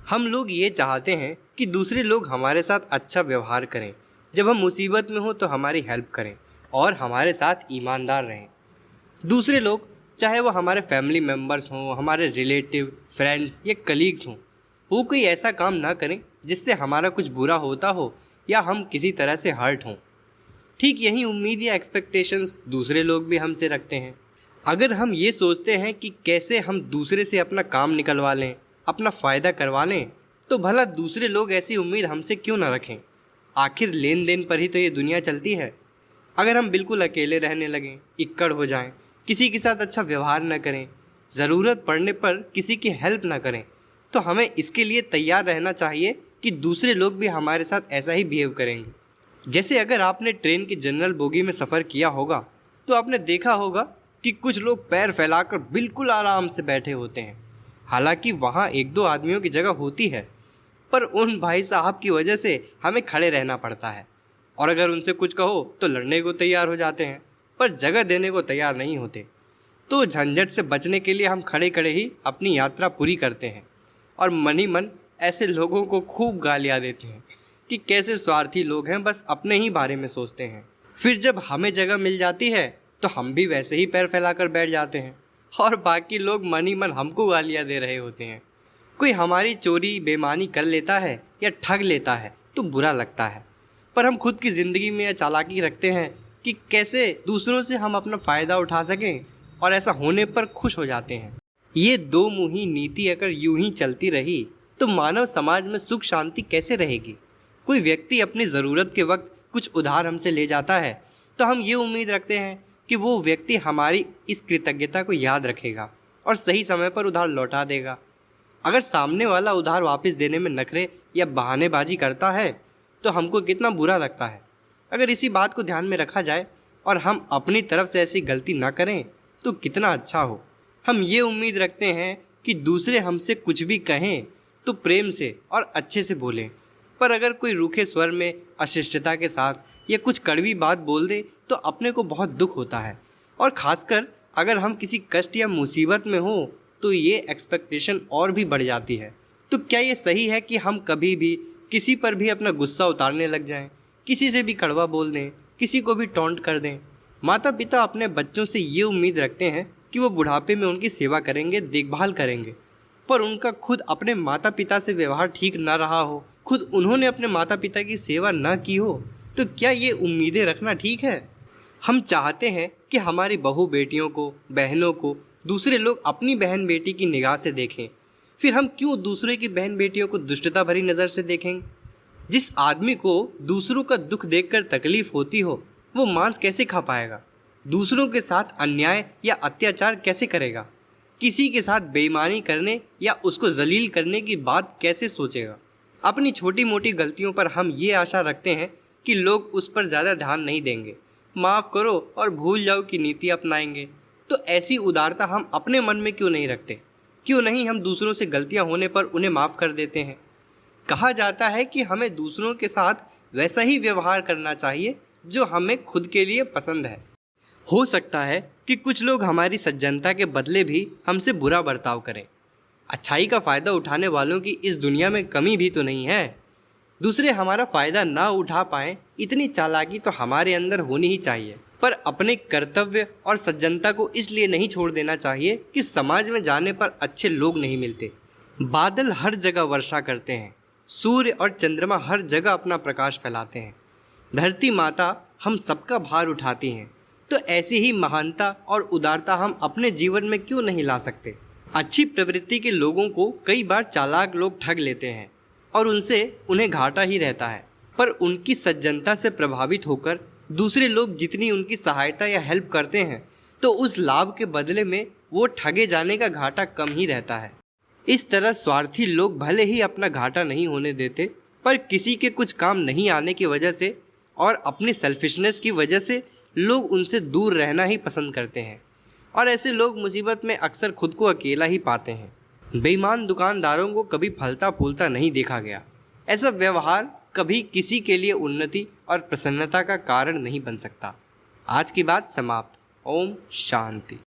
हम लोग ये चाहते हैं कि दूसरे लोग हमारे साथ अच्छा व्यवहार करें, जब हम मुसीबत में हो तो हमारी हेल्प करें और हमारे साथ ईमानदार रहें। दूसरे लोग, चाहे वो हमारे फैमिली मेम्बर्स हों, हमारे रिलेटिव, फ्रेंड्स या कलीग्स हों, वो कोई ऐसा काम ना करें जिससे हमारा कुछ बुरा होता हो या हम किसी तरह से हर्ट हों। ठीक यही उम्मीद या एक्सपेक्टेशंस दूसरे लोग भी हमसे रखते हैं। अगर हम ये सोचते हैं कि कैसे हम दूसरे से अपना काम निकलवा लें, अपना फ़ायदा करवा लें, तो भला दूसरे लोग ऐसी उम्मीद हमसे क्यों ना रखें। आखिर लेन देन पर ही तो ये दुनिया चलती है। अगर हम बिल्कुल अकेले रहने लगें, इक्कड़ हो जाएं, किसी के साथ अच्छा व्यवहार न करें, ज़रूरत पड़ने पर किसी की हेल्प ना करें, तो हमें इसके लिए तैयार रहना चाहिए कि दूसरे लोग भी हमारे साथ ऐसा ही बिहेव करेंगे। जैसे अगर आपने ट्रेन की जनरल बोगी में सफ़र किया होगा तो आपने देखा होगा कि कुछ लोग पैर फैलाकर बिल्कुल आराम से बैठे होते हैं। हालांकि वहाँ एक दो आदमियों की जगह होती है, पर उन भाई साहब की वजह से हमें खड़े रहना पड़ता है। और अगर उनसे कुछ कहो तो लड़ने को तैयार हो जाते हैं, पर जगह देने को तैयार नहीं होते। तो झंझट से बचने के लिए हम खड़े खड़े ही अपनी यात्रा पूरी करते हैं और मन ही मन ऐसे लोगों को खूब गालियाँ देते हैं कि कैसे स्वार्थी लोग हैं, बस अपने ही बारे में सोचते हैं। फिर जब हमें जगह मिल जाती है तो हम भी वैसे ही पैर फैलाकर बैठ जाते हैं और बाकी लोग मन ही मन हमको गालियाँ दे रहे होते हैं। कोई हमारी चोरी बेईमानी कर लेता है या ठग लेता है तो बुरा लगता है, पर हम खुद की ज़िंदगी में यह चालाकी रखते हैं कि कैसे दूसरों से हम अपना फ़ायदा उठा सकें और ऐसा होने पर खुश हो जाते हैं। ये दो मुही नीति अगर यूं ही चलती रही तो मानव समाज में सुख शांति कैसे रहेगी। कोई व्यक्ति अपनी ज़रूरत के वक्त कुछ उधार हमसे ले जाता है तो हम ये उम्मीद रखते हैं कि वो व्यक्ति हमारी इस कृतज्ञता को याद रखेगा और सही समय पर उधार लौटा देगा। अगर सामने वाला उधार वापस देने में नखरे या बहानेबाजी करता है तो हमको कितना बुरा लगता है। अगर इसी बात को ध्यान में रखा जाए और हम अपनी तरफ से ऐसी गलती ना करें तो कितना अच्छा हो। हम ये उम्मीद रखते हैं कि दूसरे हमसे कुछ भी कहें तो प्रेम से और अच्छे से बोलें, पर अगर कोई रूखे स्वर में अशिष्टता के साथ या कुछ कड़वी बात बोल दे तो अपने को बहुत दुख होता है। और ख़ासकर अगर हम किसी कष्ट या मुसीबत में हो तो ये एक्सपेक्टेशन और भी बढ़ जाती है। तो क्या ये सही है कि हम कभी भी किसी पर भी अपना गुस्सा उतारने लग जाएं, किसी से भी कड़वा बोल दें, किसी को भी टॉन्ट कर दें। माता पिता अपने बच्चों से ये उम्मीद रखते हैं कि वो बुढ़ापे में उनकी सेवा करेंगे, देखभाल करेंगे, पर उनका खुद अपने माता पिता से व्यवहार ठीक ना रहा हो, खुद उन्होंने अपने माता पिता की सेवा ना की हो, तो क्या ये उम्मीदें रखना ठीक है। हम चाहते हैं कि हमारी बहू बेटियों को, बहनों को दूसरे लोग अपनी बहन बेटी की निगाह से देखें, फिर हम क्यों दूसरे की बहन बेटियों को दुष्टता भरी नज़र से देखेंगे। जिस आदमी को दूसरों का दुख देखकर तकलीफ होती हो वो मांस कैसे खा पाएगा, दूसरों के साथ अन्याय या अत्याचार कैसे करेगा, किसी के साथ बेईमानी करने या उसको जलील करने की बात कैसे सोचेगा। अपनी छोटी मोटी गलतियों पर हम ये आशा रखते हैं कि लोग उस पर ज़्यादा ध्यान नहीं देंगे, माफ़ करो और भूल जाओ की नीति अपनाएंगे। तो ऐसी उदारता हम अपने मन में क्यों नहीं रखते। क्यों नहीं हम दूसरों से गलतियां होने पर उन्हें माफ़ कर देते हैं। कहा जाता है कि हमें दूसरों के साथ वैसा ही व्यवहार करना चाहिए जो हमें खुद के लिए पसंद है। हो सकता है कि कुछ लोग हमारी सज्जनता के बदले भी हमसे बुरा बर्ताव करें। अच्छाई का फ़ायदा उठाने वालों की इस दुनिया में कमी भी तो नहीं है। दूसरे हमारा फ़ायदा ना उठा पाएँ इतनी चालाकी तो हमारे अंदर होनी ही चाहिए, पर अपने कर्तव्य और सज्जनता को इसलिए नहीं छोड़ देना चाहिए कि समाज में जाने पर अच्छे लोग नहीं मिलते। बादल हर जगह वर्षा करते हैं, सूर्य और चंद्रमा हर जगह अपना प्रकाश फैलाते हैं, धरती माता हम सबका भार उठाती हैं। तो ऐसी ही महानता और उदारता हम अपने जीवन में क्यों नहीं ला सकते। अच्छी प्रवृत्ति के लोगों को कई बार चालाक लोग ठग लेते हैं और उनसे उन्हें घाटा ही रहता है, पर उनकी सज्जनता से प्रभावित होकर दूसरे लोग जितनी उनकी सहायता या हेल्प करते हैं तो उस लाभ के बदले में वो ठगे जाने का घाटा कम ही रहता है। इस तरह स्वार्थी लोग भले ही अपना घाटा नहीं होने देते, पर किसी के कुछ काम नहीं आने की वजह से और अपनी सेल्फिशनेस की वजह से लोग उनसे दूर रहना ही पसंद करते हैं और ऐसे लोग मुसीबत में अक्सर खुद को अकेला ही पाते हैं। बेईमान दुकानदारों को कभी फलता फूलता नहीं देखा गया। ऐसा व्यवहार कभी किसी के लिए उन्नति और प्रसन्नता का कारण नहीं बन सकता। आज की बात समाप्त। ओम शांति।